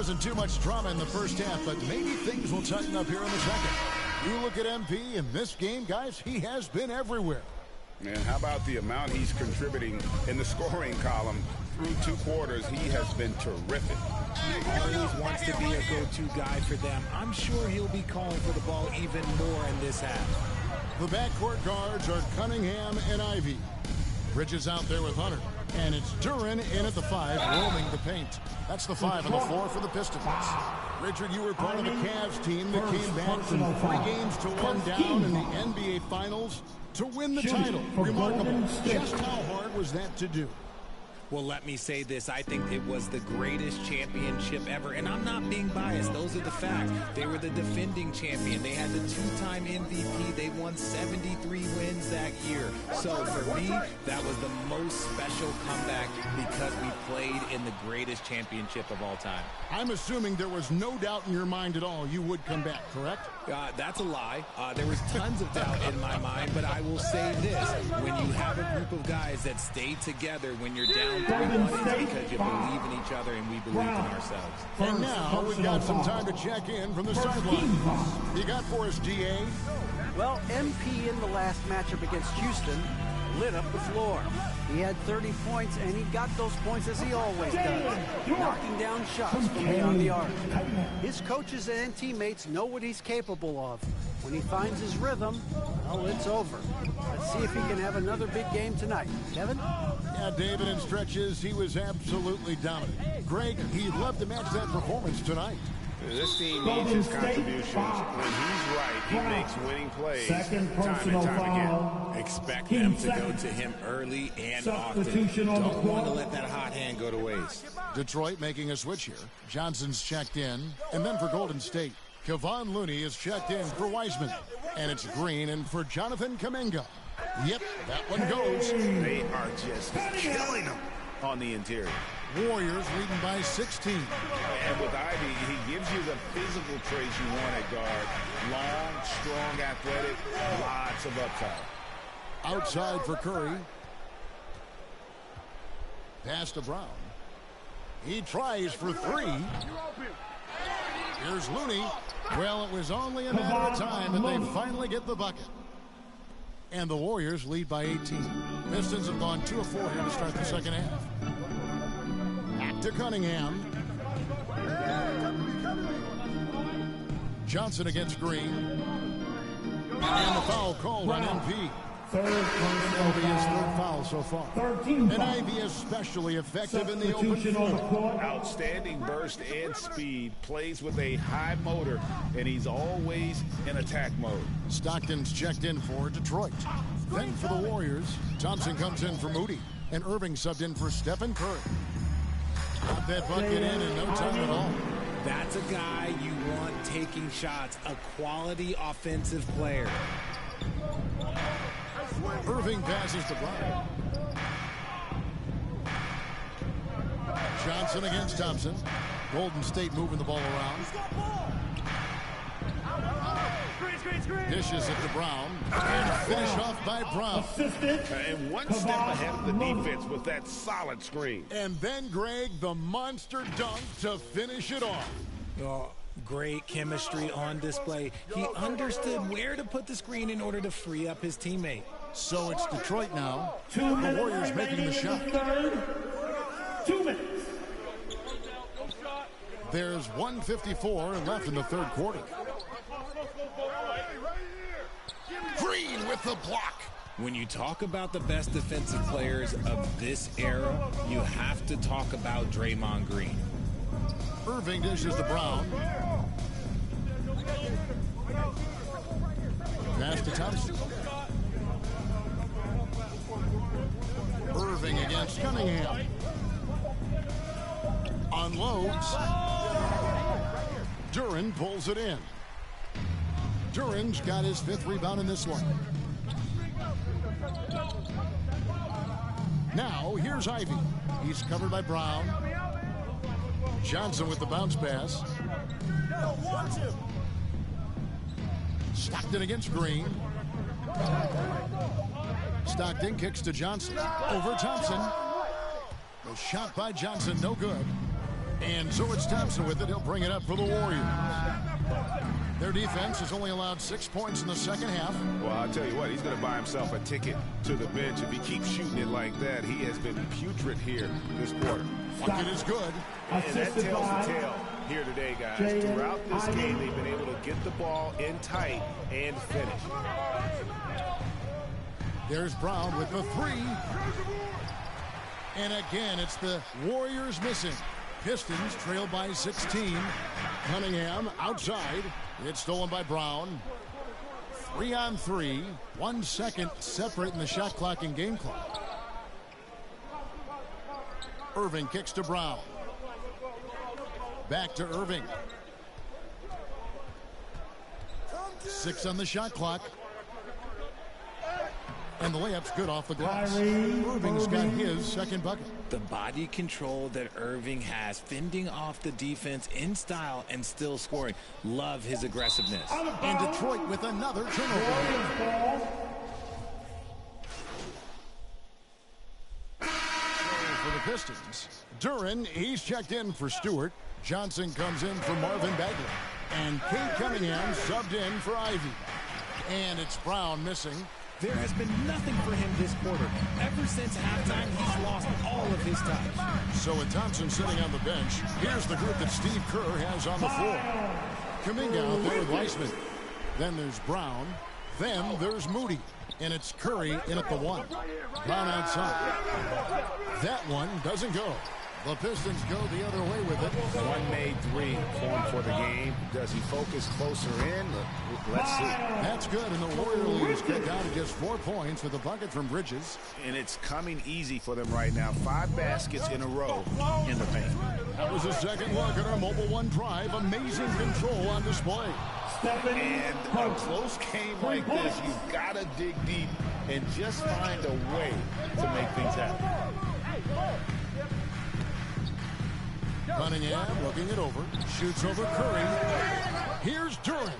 wasn't too much drama in the first half, but maybe things will tighten up here in the second. You look at MP in this game, guys, he has been everywhere. And how about the amount he's contributing in the scoring column through 2 quarters? He has been terrific. He always wants to be a go-to guy for them. I'm sure he'll be calling for the ball even more in this half. The backcourt guards are Cunningham and Ivy. Bridges out there with Hunter. And it's Duren in at the 5, roaming the paint. That's the 5 on the floor for the Pistons. Richard, you were part of the Cavs team that came back from 3 games to 1 down in the NBA Finals to win the title. Remarkable. Just how hard was that to do? Well, let me say this. I think it was the greatest championship ever. And I'm not being biased. Those are the facts. They were the defending champion. They had the 2-time MVP. They won 73 wins that year. So for me, that was the most special comeback because we played in the greatest championship of all time. I'm assuming there was no doubt in your mind at all you would come back, correct? That's a lie. There was tons of doubt in my mind, but I will say this. When you have a group of guys that stay together when you're down 3-1, it's because you believe in each other and we believe in ourselves. And now we've got some time to check in from the sideline. You got for us, DA? Well, MP in the last matchup against Houston lit up the floor. He had 30 points, and he got those points as he always does, knocking down shots from beyond the arc. His coaches and teammates know what he's capable of. When he finds his rhythm, well, it's over. Let's see if he can have another big game tonight. Kevin? Yeah, David, in stretches, he was absolutely dominant. Greg, he loved to match that performance tonight. This team needs his contributions. When he's right, he makes winning plays time and time again. Expect them to go to him early and often. Don't want to let that hot hand go to waste. Detroit making a switch here. Johnson's checked in. And then for Golden State, Kevon Looney is checked in for Wiseman. And it's Green and for Jonathan Kuminga. Yep, that one goes. They are just killing him on the interior. Warriors leading by 16. And with Ivy, he gives you the physical traits you want at guard. Long, strong, athletic, lots of upside. Outside for Curry. Pass to Brown. He tries for 3. Here's Looney. Well, it was only a matter of time that they finally get the bucket. And the Warriors lead by 18. Pistons have gone 2 of 4 here to start the second half. Back to Cunningham. Johnson against Green. And the foul called on MP. That'll be his 3rd foul so far. And Ivy especially effective in the open floor. Outstanding burst and speed. Plays with a high motor, and he's always in attack mode. Stockton's checked in for Detroit. Then for the Warriors, Thompson comes in for Moody. And Irving subbed in for Stephen Curry. Got that bucket in no time at all. That's a guy you want taking shots, a quality offensive player. Irving passes to Brown. Johnson against Thompson. Golden State moving the ball around. Dishes it to Brown. And finished off by Brown. And one step ahead of the defense with that solid screen. And then, Greg, the monster dunk to finish it off. Oh, great chemistry on display. He understood where to put the screen in order to free up his teammate. So it's Detroit now. The Warriors making the shot. 2 minutes. There's 1:54 left in the 3rd quarter. Green with the block. When you talk about the best defensive players of this era, you have to talk about Draymond Green. Irving dishes to Brown. Pass to Thompson. Irving against Cunningham. Unloads. Duren pulls it in. Duren's got his 5th rebound in this one. Now, here's Ivy. He's covered by Brown. Johnson with the bounce pass. Stockton against Green. Stockton kicks to Johnson. Over Thompson. The shot by Johnson, no good. And so it's Thompson with it. He'll bring it up for the Warriors. Their defense has only allowed 6 points in the second half. Well, I'll tell you what, he's going to buy himself a ticket to the bench if he keeps shooting it like that. He has been putrid here this quarter. Bucket is good. And that tells the tale here today, guys. Throughout this game, they've been able to get the ball in tight and finish. There's Brown with the three. And again, it's the Warriors missing. Pistons trail by 16. Cunningham outside. It's stolen by Brown. 3-on-3. 1 second separating the shot clock and game clock. Irving kicks to Brown. Back to Irving. 6 on the shot clock. And the layup's good off the glass. Irving's got his second bucket. The body control that Irving has, fending off the defense in style and still scoring. Love his aggressiveness. And Detroit with another turnover. For the Pistons, Duren, he's checked in for Stewart. Johnson comes in for Marvin Bagley. And Kate Cunningham subbed in for Ivy. And it's Brown missing. There has been nothing for him this quarter. Ever since halftime, he's lost all of his touch. So with Thompson sitting on the bench, here's the group that Steve Kerr has on the floor. Kuminga out there with Weissman. Then there's Brown. Then there's Moody. And it's Curry in at the 1. Brown outside. That one doesn't go. The Pistons go the other way with it. One made three for him for the game. Does he focus closer in? Let's see. That's good, and the Warrior lead is cut down to just 4 points with a bucket from Bridges. And it's coming easy for them right now. 5 baskets in a row in the paint. That was a second look at our Mobile One Drive. Amazing control on display. And a close game like this, you've got to dig deep and just find a way to make things happen. Cunningham looking it over. Shoots over Curry. Here's Duren.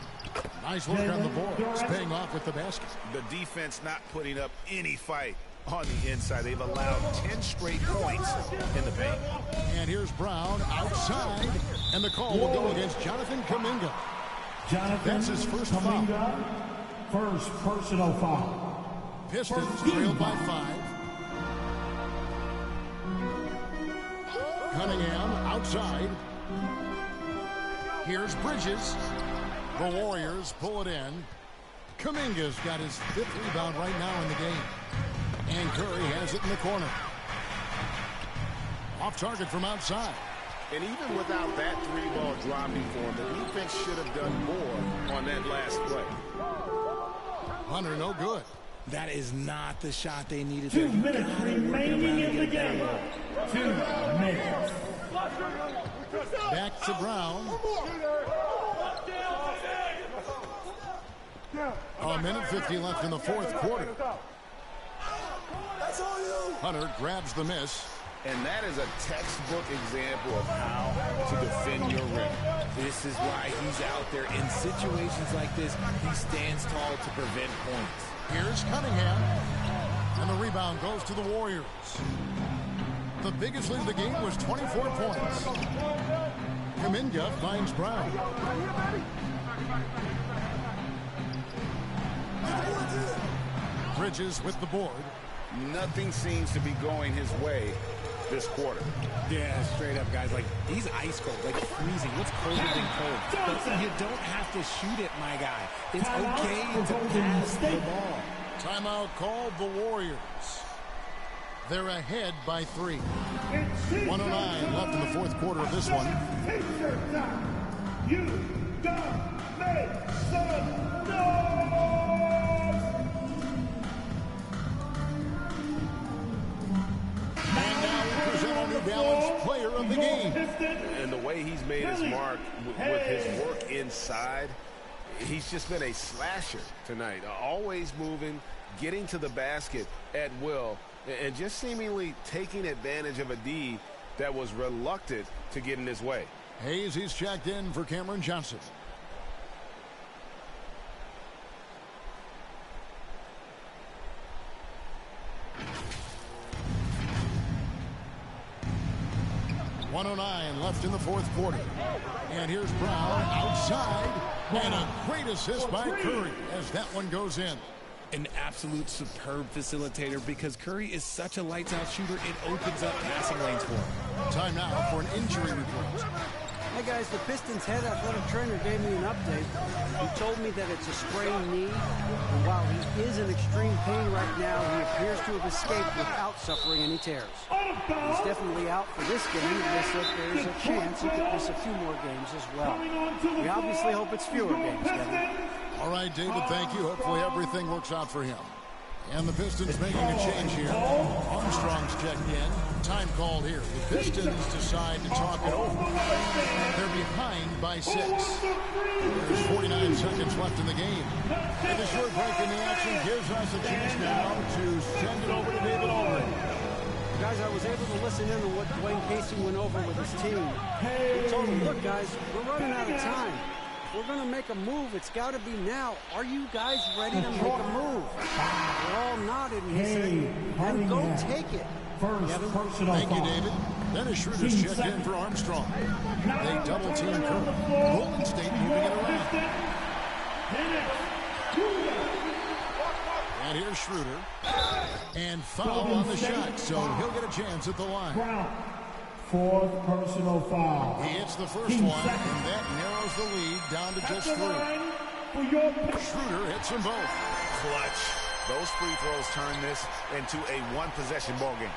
Nice work on the board. It's paying off with the basket. The defense not putting up any fight on the inside. They've allowed 10 straight points in the paint. And here's Brown outside. And the call will go against Jonathan Kuminga. That's his first foul. First personal foul. Pistons trail by 5. Cunningham outside. Here's Bridges. The Warriors pull it in. Kuminga's got his 5th rebound right now in the game. And Curry has it in the corner. Off target from outside. And even without that 3-ball dropping for him, the defense should have done more on that last play. Hunter, no good. That is not the shot they needed. 2 minutes remaining in the game. 2 minutes. Back to Brown. A minute 50 left in the 4th quarter. Hunter grabs the miss. And that is a textbook example of how to defend your rim. This is why he's out there in situations like this. He stands tall to prevent points. Here's Cunningham. And the rebound goes to the Warriors. The biggest lead of the game was 24 points. Kuminga finds Brown. Bridges with the board. Nothing seems to be going his way this quarter. Yeah, straight up, guys. Like, he's ice cold, like freezing. What's colder than cold? But you don't have to shoot it, my guy. It's okay to pass the ball. Timeout called the Warriors. They're ahead by 3. 1:09 left in the 4th quarter of this one. You gotta make some noise! And now we present our New Balance player of the game. And the way he's made his mark with his work inside, he's just been a slasher tonight. Always moving, getting to the basket at will, and just seemingly taking advantage of a D that was reluctant to get in his way. Hayes, he's checked in for Cameron Johnson. 1:09 left in the fourth quarter. And here's Brown outside. And a great assist by Curry as that one goes in. An absolute superb facilitator because Curry is such a lights-out shooter, it opens up passing lanes for him. Time now for an injury report. Hey guys, the Pistons head athletic trainer gave me an update. He told me that it's a sprained knee, and while he is in extreme pain right now, he appears to have escaped without suffering any tears. He's definitely out for this game, and they said there's a chance he could miss a few more games as well. We obviously hope it's fewer games, Kevin. All right, David, thank you. Hopefully everything works out for him. And the Pistons making a change here. Armstrong's checked in. Time called here. The Pistons decide to talk it over. They're behind by 6. There's 49 seconds left in the game. And the short break in the action gives us a chance now to send it over to David Aldridge. Guys, I was able to listen in to what Dwayne Casey went over with his team. He told them, look, guys, we're running out of time. If we're going to make a move, it's got to be now. Are you guys ready to make a move? They're all nodded, and he said, then go take it. Thank you, David. Dennis Schroeder's checked in for Armstrong. They double-team Curry. Golden State moving it around. And here's Schroeder. And foul on the shot, so he'll get a chance at the line. Fourth personal foul. He hits the first one, and that narrows the lead down to just 3. Schroeder hits them both. Clutch. Those free throws turn this into a one-possession ball game.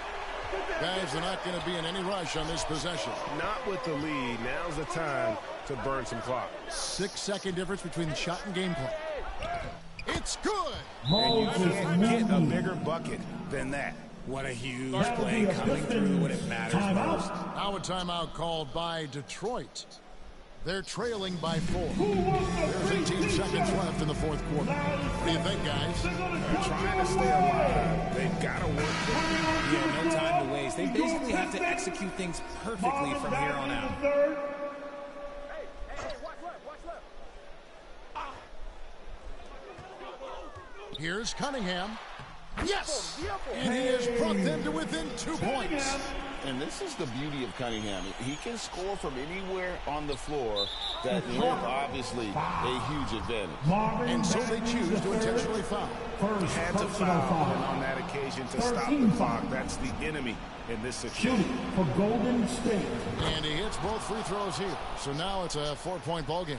Guys, they're not going to be in any rush on this possession. Not with the lead. Now's the time to burn some clock. 6-second difference between the shot and gameplay. It's good. And you can't get a bigger bucket than that. What a huge play coming through when it matters most. Now a timeout called by Detroit. They're trailing by 4. There's 18 seconds left in the fourth quarter. What do you think, guys? They're trying to stay alive. They've got to work. Yeah, no time to waste. They basically have to execute things perfectly from here on out. Here's Cunningham. Yes! And he has brought them to within 2 points. And this is the beauty of Cunningham. He can score from anywhere on the floor. That is obviously a huge advantage. And so they choose to intentionally foul. Had to foul, and on that occasion to stop the clock. That's the enemy in this situation. Shooting for Golden State. And he hits both free throws here. So now it's a 4-point ball game.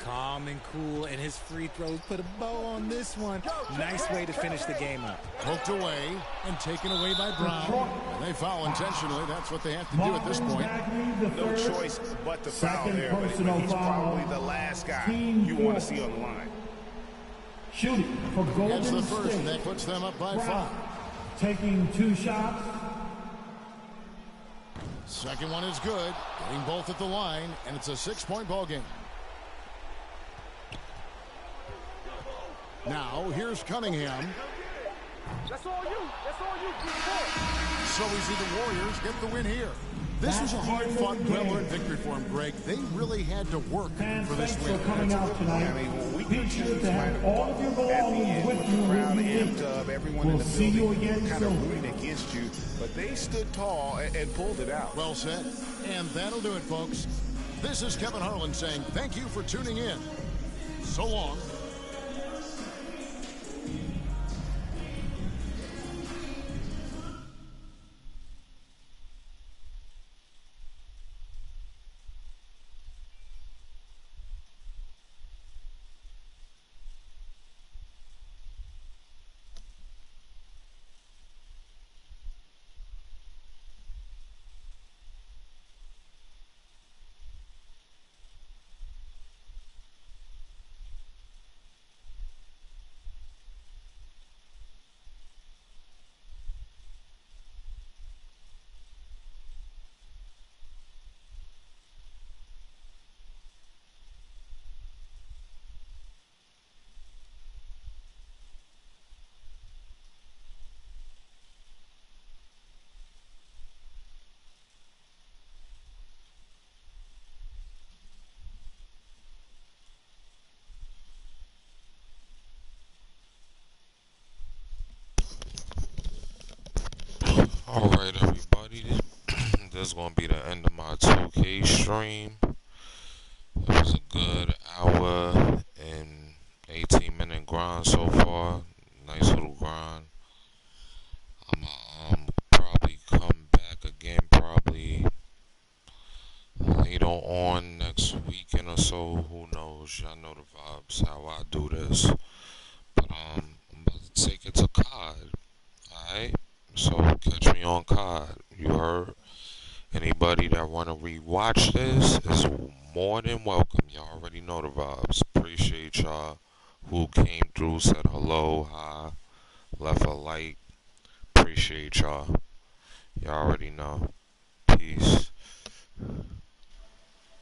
Calm and cool, and his free throws put a bow on this one. Nice way to finish the game up. Poked away and taken away by Brown. And they foul intentionally. That's what they have to do at this point. No choice but to foul there, but he's probably the last guy you want to see on the line. Shooting for Golden State. Gets the first, and that puts them up by 5. Taking 2 shots. Second one is good. Getting both at the line, and it's a 6-point ball game. Now, here's Cunningham. That's all you. That's all you. So we see the Warriors get the win here. This was a hard-fought, well-earned victory for them, Greg. They really had to work for this win. Coming out tonight. I mean, we can choose to have all of your belongings with you. Crowd amped up, everyone in the building kind of rooting against you, but they stood tall and pulled it out. Well said. And that'll do it, folks. This is Kevin Harlan saying thank you for tuning in. So long. this is going to be the end of my 2K stream. It was a good hour and 18-minute grind so far. Nice little grind. I'm going to probably come back again probably later on next weekend or so. Who knows? Y'all know the vibes, how I do this. But I'm about to take it to COD. Alright? So catch me on COD. You heard? Anybody that want to rewatch this is more than welcome. Y'all already know the vibes. Appreciate y'all who came through, said hello, hi, left a like. Appreciate y'all. Y'all already know.